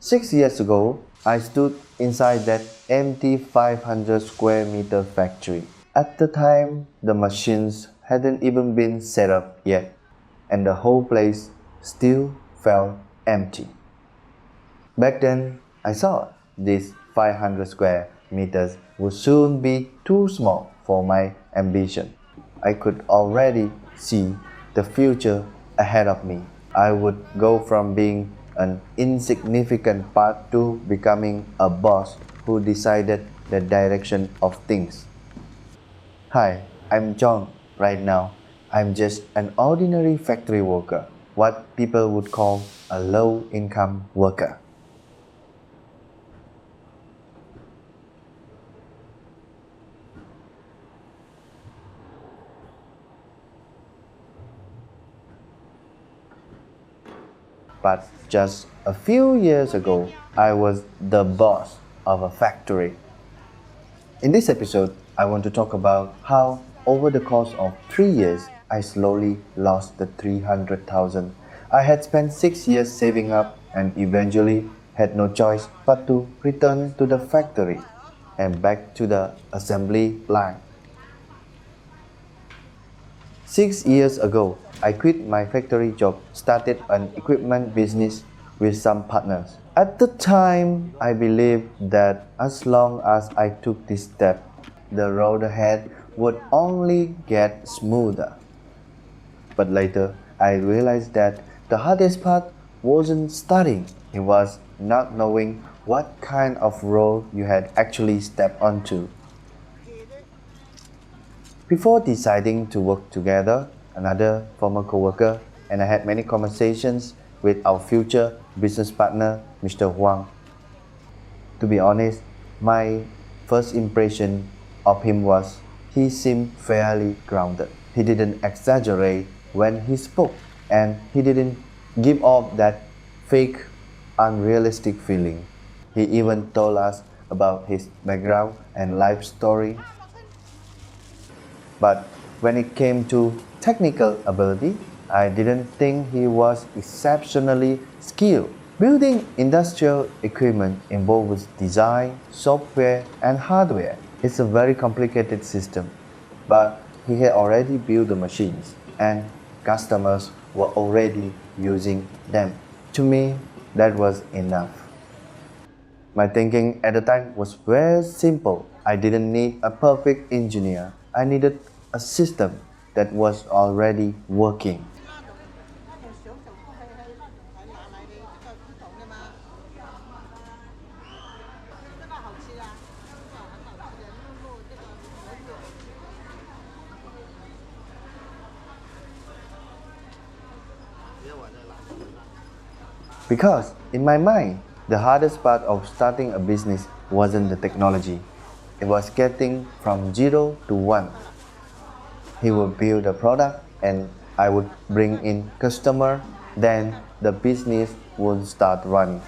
6 years ago, I stood inside that empty 500 square meter factory. At the time, the machines hadn't even been set up yet, and the whole place still felt empty. Back then, I thought these 500 square meters would soon be too small for my ambition. I could already see the future ahead of me. I would go from being an insignificant part to becoming a boss who decided the direction of things. Hi, I'm John. Right now, I'm just an ordinary factory worker, what people would call a low income worker. But just a few years ago, I was the boss of a factory. In this episode, I want to talk about how, over the course of 3 years, I slowly lost the 300,000 I had spent 6 years saving up and eventually had no choice but to return to the factory and back to the assembly line. 6 years ago, I quit my factory job, started an equipment business with some partners. At the time, I believed that as long as I took this step, the road ahead would only get smoother. But later, I realized that the hardest part wasn't starting, it was not knowing what kind of role you had actually stepped onto. Before deciding to work together, another former coworker and I had many conversations with our future business partner, Mr. Huang. To be honest, my first impression of him was he seemed fairly grounded. He didn't exaggerate when he spoke, and he didn't give off that fake, unrealistic feeling. He even told us about his background and life story. But when it came to technical ability, I didn't think he was exceptionally skilled. Building industrial equipment involves design, software, and hardware. It's a very complicated system, but he had already built the machines, and customers were already using them. To me, that was enough. My thinking at the time was very simple. I didn't need a perfect engineer. I needed a system that was already working. Because in my mind, the hardest part of starting a business wasn't the technology. It was getting from 0 to 1. He would build a product and I would bring in customer, then the business would start running.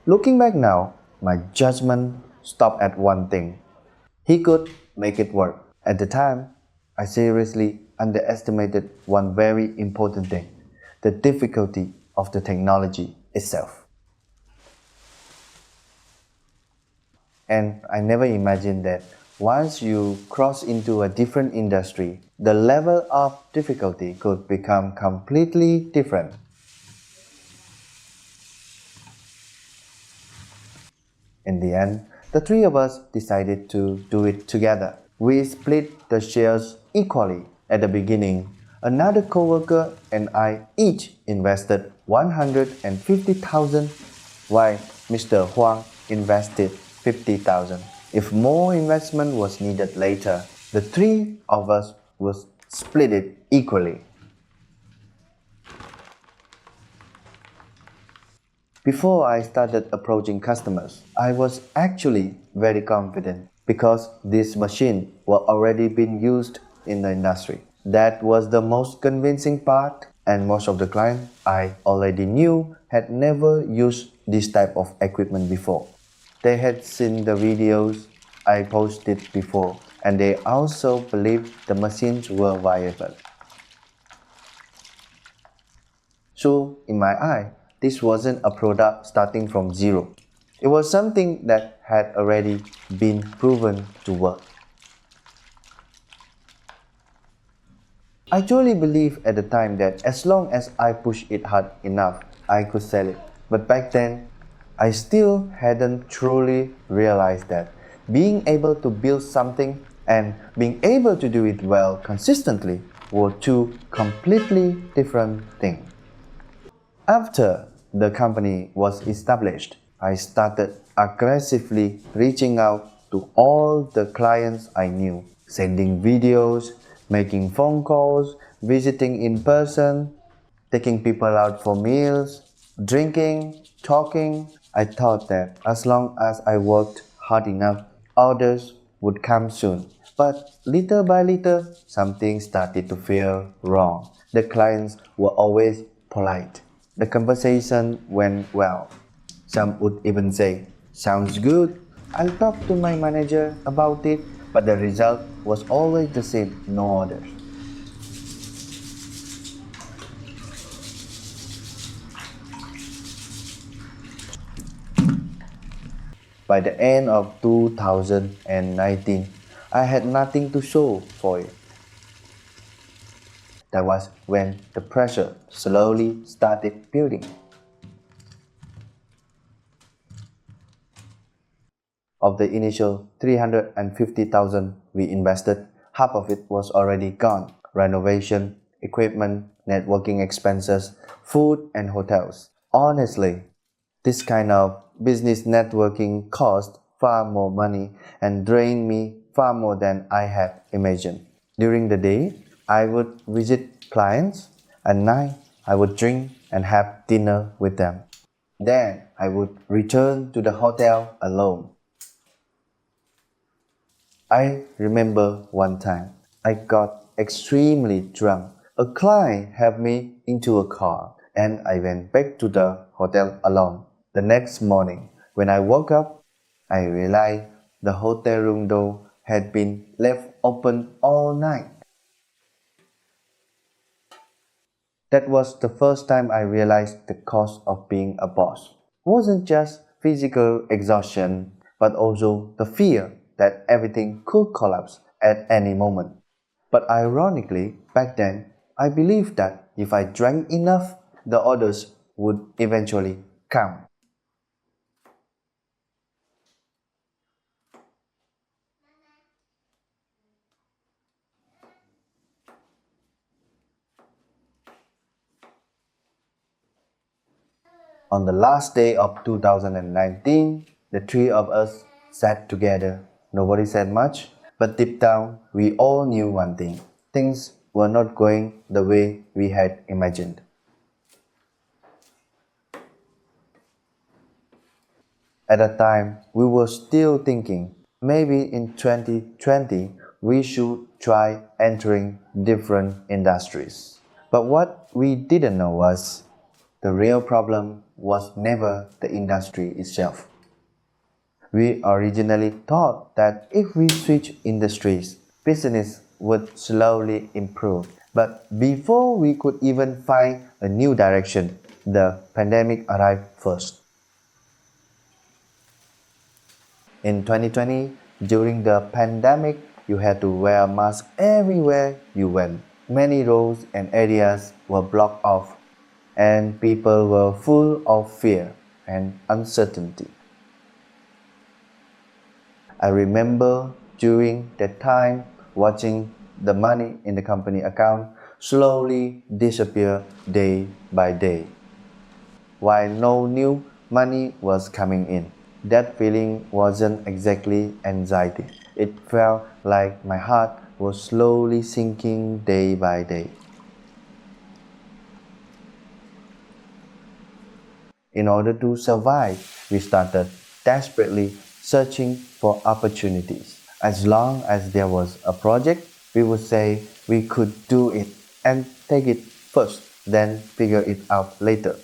Looking back now, my judgment stopped at one thing. He could make it work. At the time, I seriously underestimated one very important thing, the difficulty of the technology itself. And I never imagined that once you cross into a different industry, the level of difficulty could become completely different. In the end, the three of us decided to do it together. We split the shares equally. At the beginning, another coworker and I each invested 150,000, while Mr. Huang invested 50,000. If more investment was needed later, the three of us would split it equally. Before I started approaching customers, I was actually very confident because these machines were already being used in the industry. That was the most convincing part, and most of the clients I already knew had never used this type of equipment before. They had seen the videos I posted before, and they also believed the machines were viable. So, in my eye, this wasn't a product starting from zero. It was something that had already been proven to work. I truly believed at the time that as long as I pushed it hard enough, I could sell it. But back then, I still hadn't truly realized that being able to build something and being able to do it well consistently were two completely different things. After the company was established, I started aggressively reaching out to all the clients I knew, sending videos, making phone calls, visiting in person, taking people out for meals, drinking, talking. I thought that as long as I worked hard enough, orders would come soon. But little by little, something started to feel wrong. The clients were always polite. The conversation went well. Some would even say, "Sounds good. I'll talk to my manager about it." But the result was always the same, no orders. By the end of 2019, I had nothing to show for it. That was when the pressure slowly started building. Of the initial 350,000 we invested, half of it was already gone. Renovation, equipment, networking expenses, food and hotels. Honestly, this kind of business networking cost far more money and drained me far more than I had imagined. During the day, I would visit clients. At night, I would drink and have dinner with them. Then I would return to the hotel alone. I remember one time I got extremely drunk. A client helped me into a car and I went back to the hotel alone. The next morning, when I woke up, I realized the hotel room door had been left open all night. That was the first time I realized the cost of being a boss. It wasn't just physical exhaustion, but also the fear that everything could collapse at any moment. But ironically, back then, I believed that if I drank enough, the orders would eventually come. On the last day of 2019, the three of us sat together. Nobody said much, but deep down, we all knew one thing. Things were not going the way we had imagined. At the time, we were still thinking maybe in 2020 we should try entering different industries. But what we didn't know was the real problem was never the industry itself. We originally thought that if we switch industries, business would slowly improve. But before we could even find a new direction, the pandemic arrived first. In 2020, during the pandemic, you had to wear a mask everywhere you went. Many roads and areas were blocked off, and people were full of fear and uncertainty. I remember during that time watching the money in the company account slowly disappear day by day, while no new money was coming in. That feeling wasn't exactly anxiety. It felt like my heart was slowly sinking day by day. In order to survive, we started desperately searching for opportunities. As long as there was a project, we would say we could do it and take it first, then figure it out later.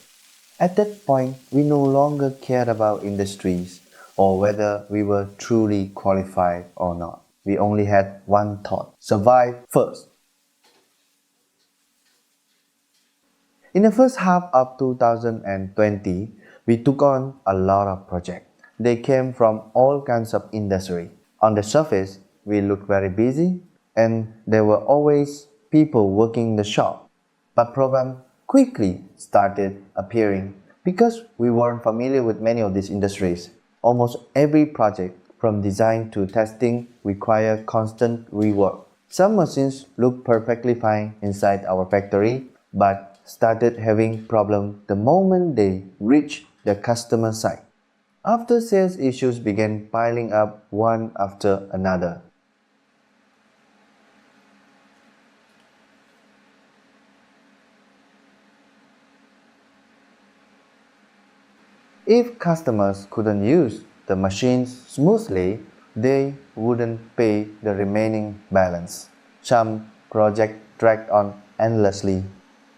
At that point, we no longer cared about industries or whether we were truly qualified or not. We only had one thought: survive first. In the first half of 2020, we took on a lot of projects. They came from all kinds of industry. On the surface, we looked very busy and there were always people working in the shop. But problems quickly started appearing because we weren't familiar with many of these industries. Almost every project, from design to testing, required constant rework. Some machines looked perfectly fine inside our factory, but started having problems the moment they reached the customer site. After sales issues began piling up one after another. If customers couldn't use the machines smoothly, they wouldn't pay the remaining balance. Some projects dragged on endlessly,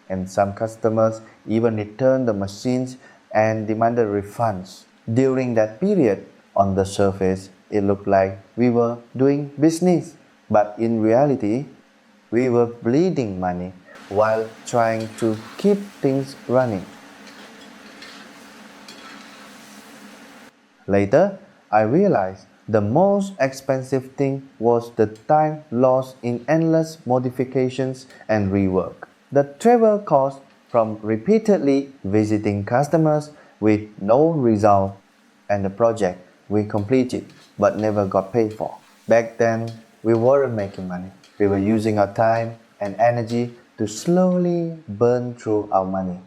and some customers even returned the machines and demanded refunds. During that period, on the surface, it looked like we were doing business, but in reality, we were bleeding money while trying to keep things running. Later, I realized the most expensive thing was the time lost in endless modifications and rework. The travel cost from repeatedly visiting customers with no result, and the project we completed but never got paid for. Back then, we weren't making money. We were using our time and energy to slowly burn through our money.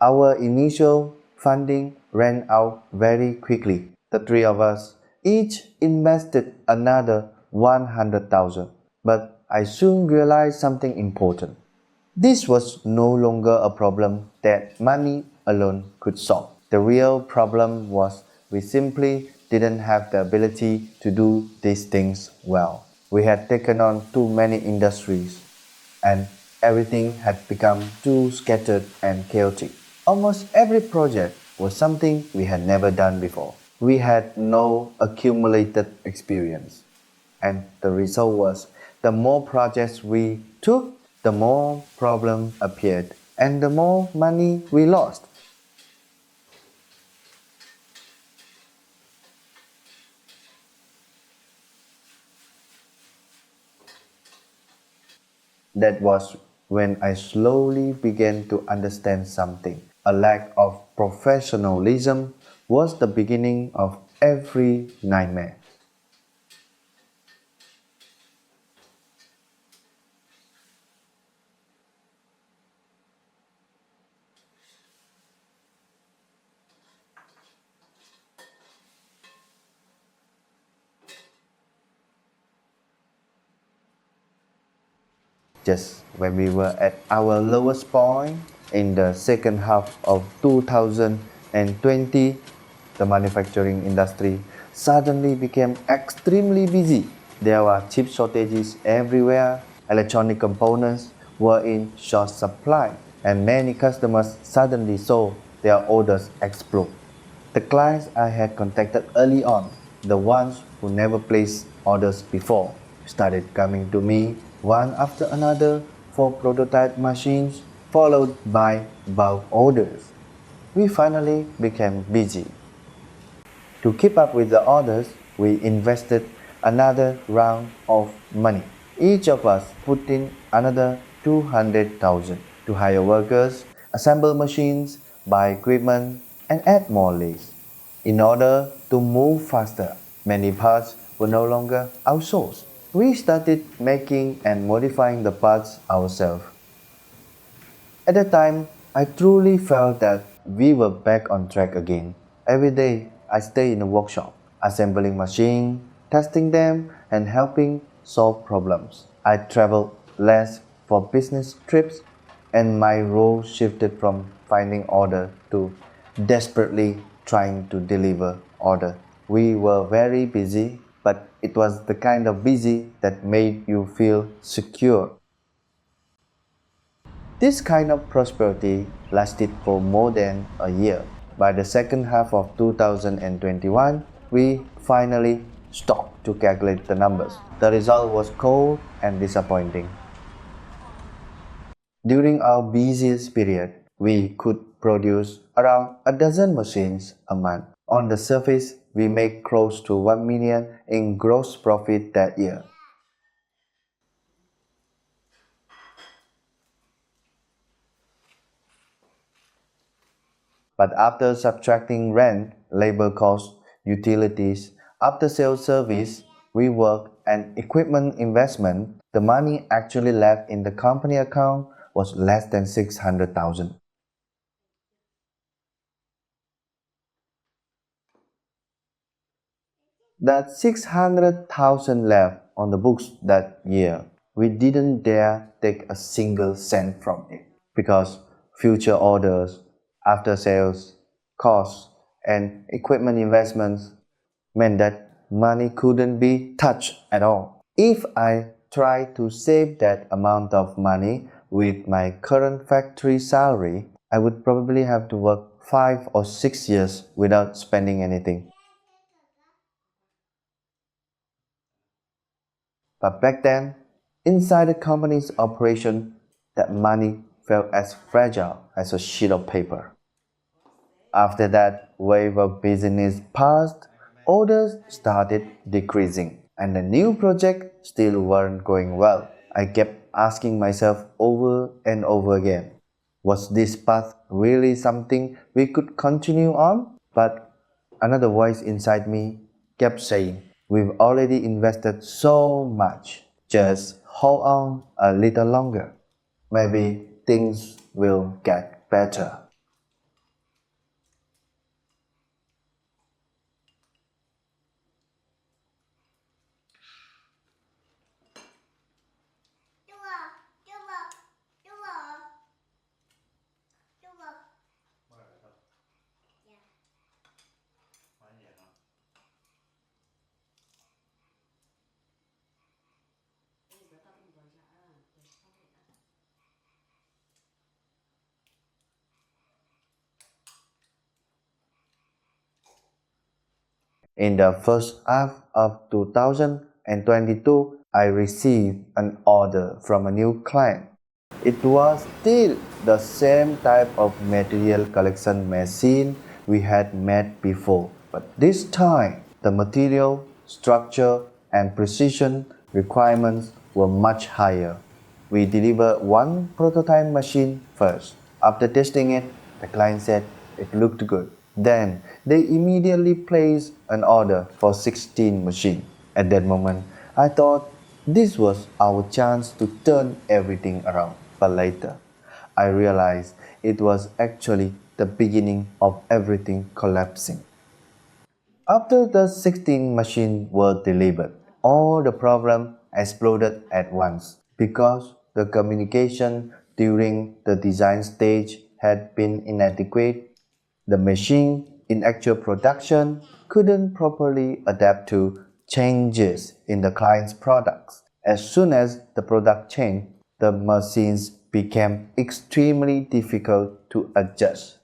Our initial funding ran out very quickly. The three of us each invested another 100,000. But I soon realized something important. This was no longer a problem that money alone could solve. The real problem was we simply didn't have the ability to do these things well. We had taken on too many industries and everything had become too scattered and chaotic. Almost every project was something we had never done before. We had no accumulated experience. And the result was the more projects we took, the more problems appeared, and the more money we lost. That was when I slowly began to understand something. A lack of professionalism was the beginning of every nightmare. Just when we were at our lowest point in the second half of 2020, the manufacturing industry suddenly became extremely busy. There were chip shortages everywhere, electronic components were in short supply, and many customers suddenly saw their orders explode. The clients I had contacted early on, the ones who never placed orders before, started coming to me one after another for prototype machines, followed by bulk orders. We finally became busy. To keep up with the orders, we invested another round of money. Each of us put in another 200,000 to hire workers, assemble machines, buy equipment, and add more lathes. In order to move faster, many parts were no longer outsourced. We started making and modifying the parts ourselves. At the time, I truly felt that we were back on track again. Every day, I stayed in the workshop, assembling machines, testing them, and helping solve problems. I traveled less for business trips, and my role shifted from finding order to desperately trying to deliver order. We were very busy, but it was the kind of busy that made you feel secure. This kind of prosperity lasted for more than a year. By the second half of 2021, we finally stopped to calculate the numbers. The result was cold and disappointing. During our busiest period, we could produce around a dozen machines a month. On the surface, we made close to 1 million in gross profit that year. But after subtracting rent, labor costs, utilities, after-sales service, rework, and equipment investment, the money actually left in the company account was less than 600,000. That 600,000 left on the books that year, we didn't dare take a single cent from it because future orders, after sales, costs, and equipment investments meant that money couldn't be touched at all. If I tried to save that amount of money with my current factory salary, I would probably have to work 5 or 6 years without spending anything. But back then, inside the company's operation, that money felt as fragile as a sheet of paper. After that wave of business passed, orders started decreasing, and the new project still weren't going well. I kept asking myself over and over again, was this path really something we could continue on? But another voice inside me kept saying, we've already invested so much. Just hold on a little longer. Maybe things will get better. In the first half of 2022, I received an order from a new client. It was still the same type of material collection machine we had made before, but this time the material, structure, and precision requirements were much higher. We delivered one prototype machine first. After testing it, the client said it looked good. Then they immediately placed an order for 16 machines. At that moment, I thought this was our chance to turn everything around. But later, I realized it was actually the beginning of everything collapsing. After the 16 machines were delivered, all the problems exploded at once because the communication during the design stage had been inadequate. The machine in actual production couldn't properly adapt to changes in the client's products. As soon as the product changed, the machines became extremely difficult to adjust.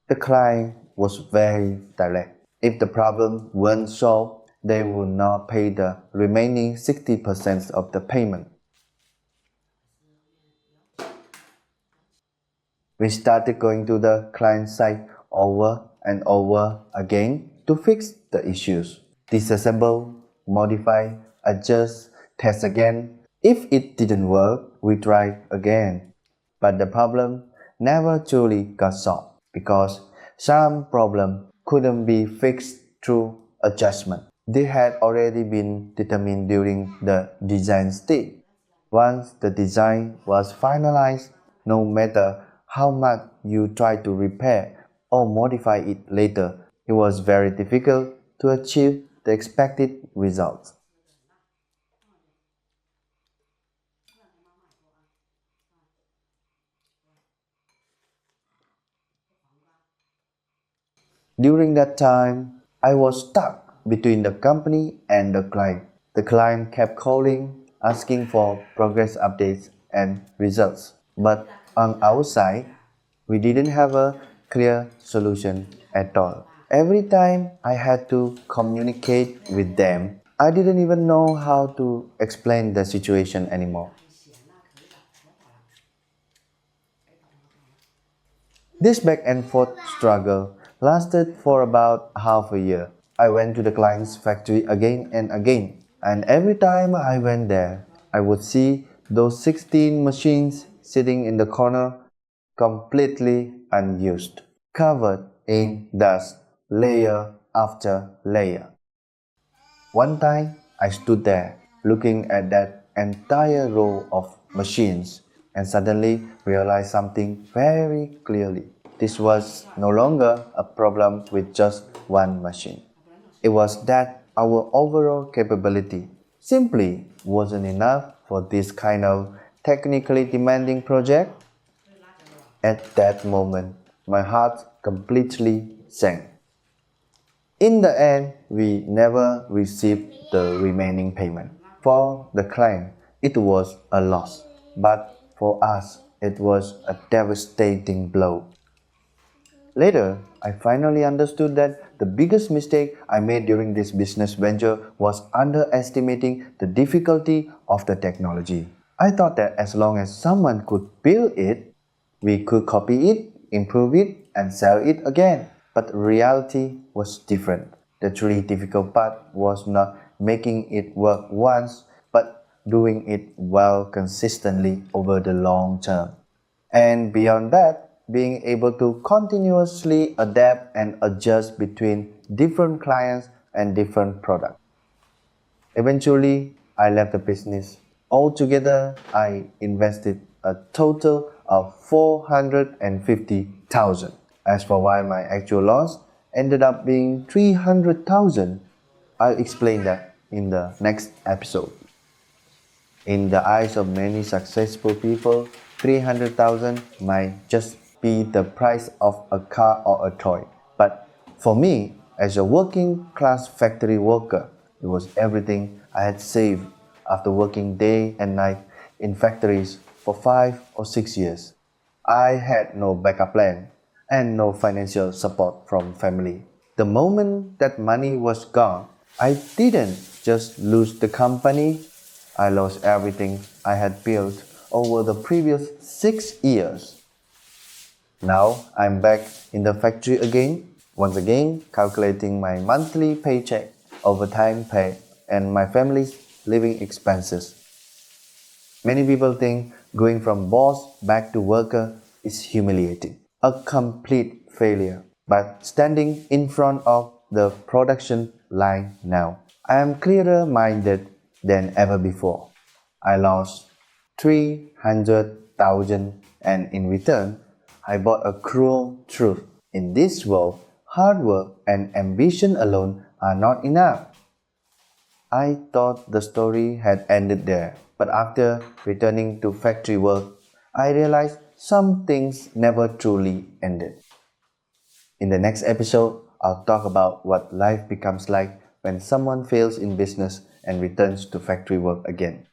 The client was very direct. If the problem weren't solved, they would not pay the remaining 60% of the payment. We started going to the client site over and over again to fix the issues. Disassemble, modify, adjust, test again. If it didn't work, we tried again. But the problem never truly got solved because some problem couldn't be fixed through adjustment. They had already been determined during the design stage. Once the design was finalized, no matter how much you try to repair or modify it later, it was very difficult to achieve the expected results. During that time, I was stuck between the company and the client. The client kept calling, asking for progress updates and results. But on our side, we didn't have a clear solution at all. Every time I had to communicate with them, I didn't even know how to explain the situation anymore. This back and forth struggle lasted for about half a year. I went to the client's factory again and again, and every time I went there, I would see those 16 machines sitting in the corner, completely unused, covered in dust, layer after layer. One time, I stood there looking at that entire row of machines and suddenly realized something very clearly. This was no longer a problem with just one machine. It was that our overall capability simply wasn't enough for this kind of technically demanding project. At that moment, my heart completely sank. In the end, we never received the remaining payment. For the client, it was a loss, but for us, it was a devastating blow. Later, I finally understood that the biggest mistake I made during this business venture was underestimating the difficulty of the technology. I thought that as long as someone could build it, we could copy it, improve it, and sell it again. But reality was different. The truly difficult part was not making it work once, but doing it well consistently over the long term. And beyond that, being able to continuously adapt and adjust between different clients and different products. Eventually, I left the business. Altogether, I invested a total of 450,000. As for why my actual loss ended up being 300,000, I'll explain that in the next episode. In the eyes of many successful people, 300,000 might just be the price of a car or a toy. But for me, as a working class factory worker, it was everything I had saved after working day and night in factories for 5 or 6 years. I had no backup plan and no financial support from family. The moment that money was gone, I didn't just lose the company, I lost everything I had built over the previous 6 years. Now I'm back in the factory again, once again calculating my monthly paycheck, overtime pay, and my family's living expenses. Many people think going from boss back to worker is humiliating, a complete failure. But standing in front of the production line now, I am clearer minded than ever before. I lost 300,000 and in return, I bought a cruel truth. In this world, hard work and ambition alone are not enough. I thought the story had ended there, but after returning to factory work, I realized some things never truly ended. In the next episode, I'll talk about what life becomes like when someone fails in business and returns to factory work again.